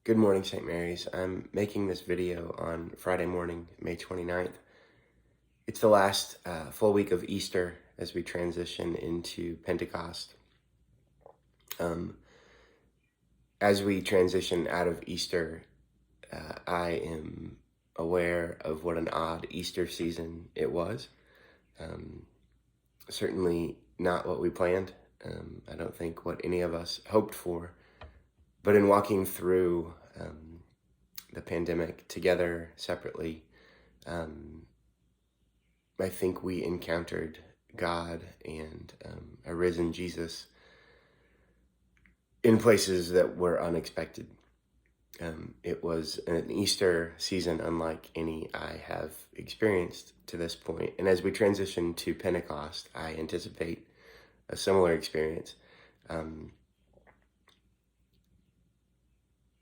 Good morning, St. Mary's. I'm making this video on Friday morning, May 29th. It's the last full week of Easter as we transition into Pentecost. As we transition out of Easter, I am aware of what an odd Easter season it was. Certainly not what we planned. I don't think what any of us hoped for. But in walking through the pandemic together, separately, I think we encountered God and a risen Jesus in places that were unexpected. It was an Easter season unlike any I have experienced to this point. And as we transition to Pentecost, I anticipate a similar experience.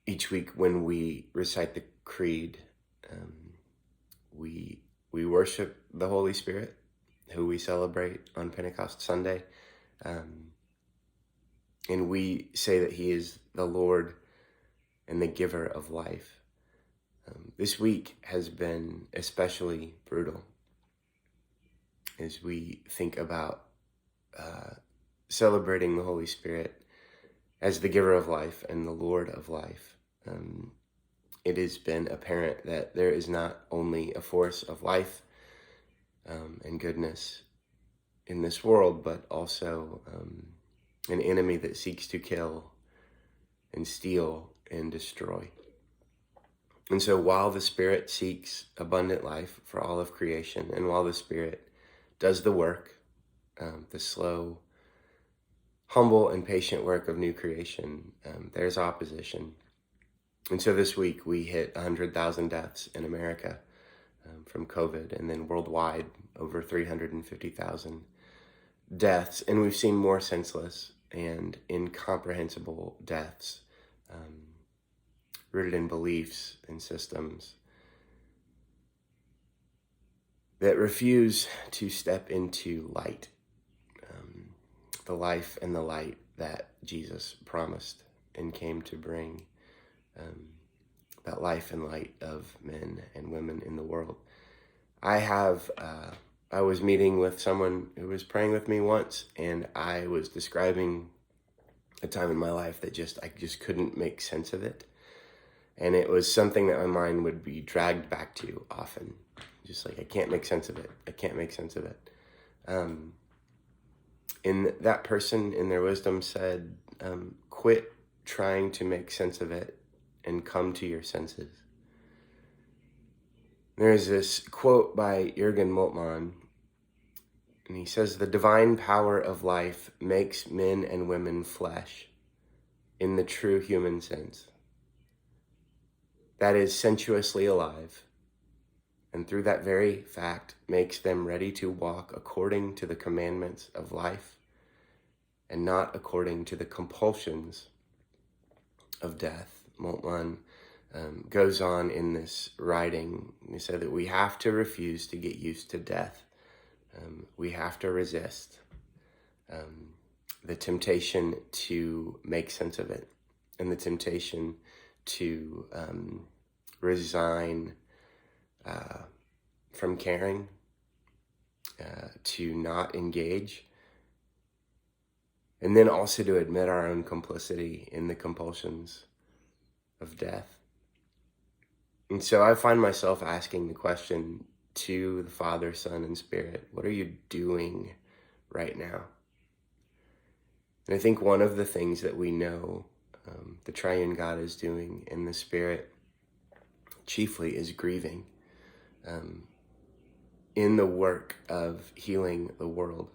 Each week when we recite the Creed, we worship the Holy Spirit, who we celebrate on Pentecost Sunday. And we say that he is the Lord and the giver of life. This week has been especially brutal as we think about celebrating the Holy Spirit as the giver of life and the Lord of life. It has been apparent that there is not only a force of life and goodness in this world, but also an enemy that seeks to kill and steal and destroy. And so while the Spirit seeks abundant life for all of creation, and while the Spirit does the work, the slow, humble, and patient work of new creation, there's opposition. And so this week we hit 100,000 deaths in America from COVID, and then worldwide over 350,000 deaths. And we've seen more senseless and incomprehensible deaths rooted in beliefs and systems that refuse to step into light, the life and the light that Jesus promised and came to bring, that life and light of men and women in the world. I was meeting with someone who was praying with me once, and I was describing a time in my life that I just couldn't make sense of it. And it was something that my mind would be dragged back to often. Just like, I can't make sense of it. I can't make sense of it. And that person in their wisdom said, quit trying to make sense of it and come to your senses. There's this quote by Jürgen Moltmann, and he says, the divine power of life makes men and women flesh in the true human sense. That is sensuously alive, and through that very fact makes them ready to walk according to the commandments of life and not according to the compulsions of death. Moltmann goes on in this writing. He said that we have to refuse to get used to death. We have to resist the temptation to make sense of it, and the temptation to resign from caring, to not engage, and then also to admit our own complicity in the compulsions of death. And so I find myself asking the question to the Father, Son, and Spirit, what are you doing right now? And I think one of the things that we know the triune God is doing in the Spirit chiefly is grieving in the work of healing the world.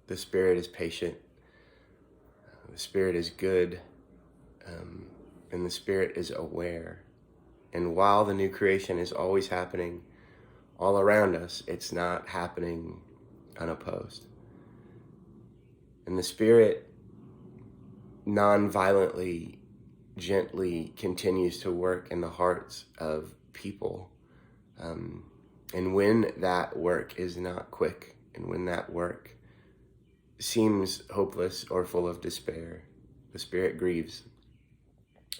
The Spirit is patient, the Spirit is good, and the Spirit is aware. And while the new creation is always happening all around us, it's not happening unopposed. And the Spirit non-violently, gently continues to work in the hearts of people. And when that work is not quick, and when that work seems hopeless or full of despair, the Spirit grieves.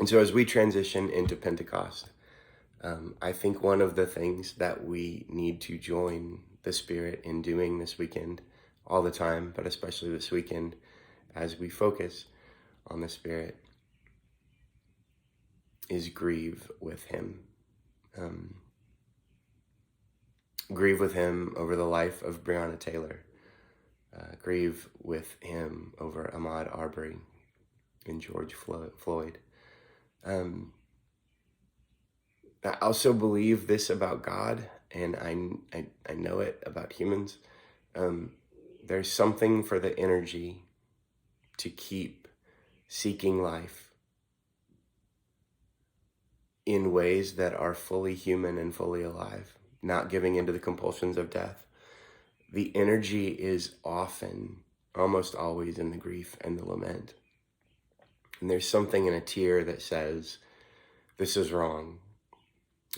And so as we transition into Pentecost, I think one of the things that we need to join the Spirit in doing this weekend, all the time, but especially this weekend, as we focus on the Spirit, is grieve with him. Grieve with him over the life of Breonna Taylor. Grieve with him over Ahmaud Arbery and George Floyd. I also believe this about God, and I know it about humans. There's something for the energy to keep seeking life in ways that are fully human and fully alive, not giving into the compulsions of death. The energy is often, almost always, in the grief and the lament. And there's something in a tear that says, this is wrong.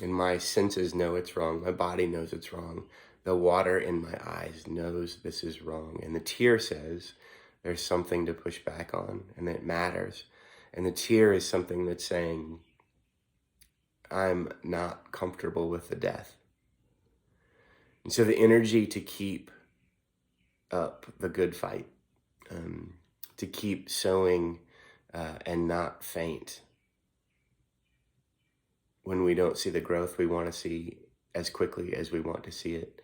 And my senses know it's wrong. My body knows it's wrong. The water in my eyes knows this is wrong. And the tear says there's something to push back on and that it matters. And the tear is something that's saying, I'm not comfortable with the death. And so the energy to keep up the good fight, to keep sowing and not faint when we don't see the growth we want to see as quickly as we want to see it.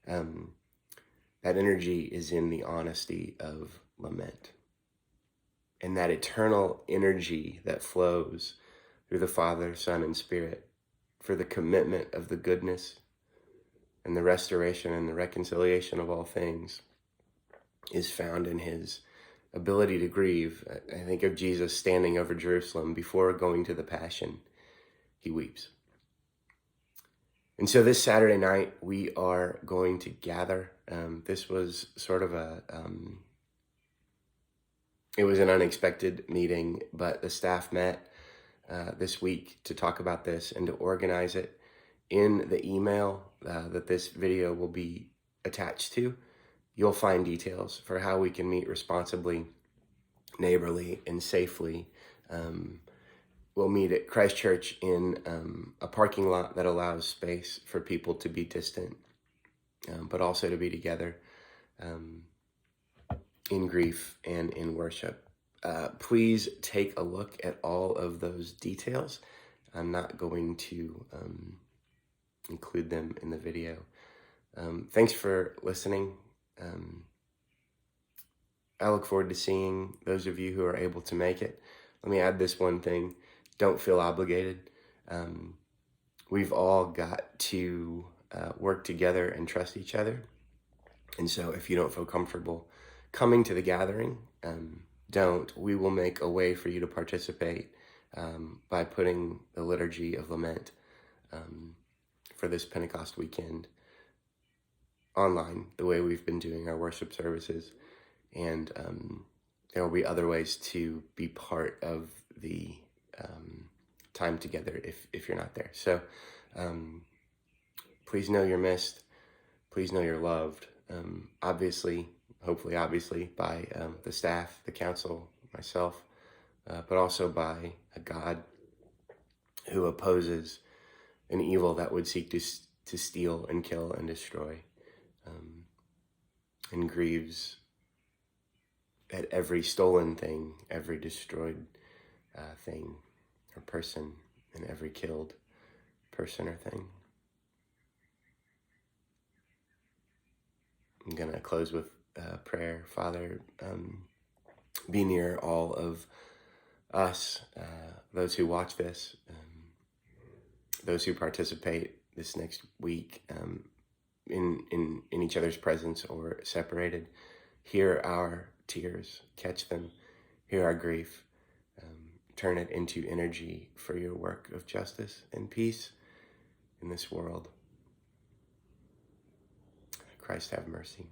That energy is in the honesty of lament. And that eternal energy that flows through the Father, Son, and Spirit for the commitment of the goodness and the restoration and the reconciliation of all things is found in his ability to grieve. I think of Jesus standing over Jerusalem before going to the Passion. He weeps. And so this Saturday night, we are going to gather. This was sort of it was an unexpected meeting, but the staff met this week to talk about this and to organize it. In the email that this video will be attached to, you'll find details for how we can meet responsibly, neighborly, and safely. We'll meet at Christ Church in a parking lot that allows space for people to be distant, but also to be together in grief and in worship. Please take a look at all of those details. I'm not going to include them in the video. Thanks for listening. I look forward to seeing those of you who are able to make it. Let me add this one thing. Don't feel obligated. We've all got to work together and trust each other. And so if you don't feel comfortable coming to the gathering, don't. We will make a way for you to participate by putting the Liturgy of Lament for this Pentecost weekend online, the way we've been doing our worship services. And there will be other ways to be part of the time together if you're not there. So please know you're missed. Please know you're loved. Hopefully by the staff, the council, myself, but also by a God who opposes an evil that would seek to steal and kill and destroy, and grieves at every stolen thing, every destroyed thing or person, and every killed person or thing. I'm going to close with prayer. Father, be near all of us, those who watch this, those who participate this next week in each other's presence or separated. Hear our tears, catch them, hear our grief, turn it into energy for your work of justice and peace in this world. Christ have mercy.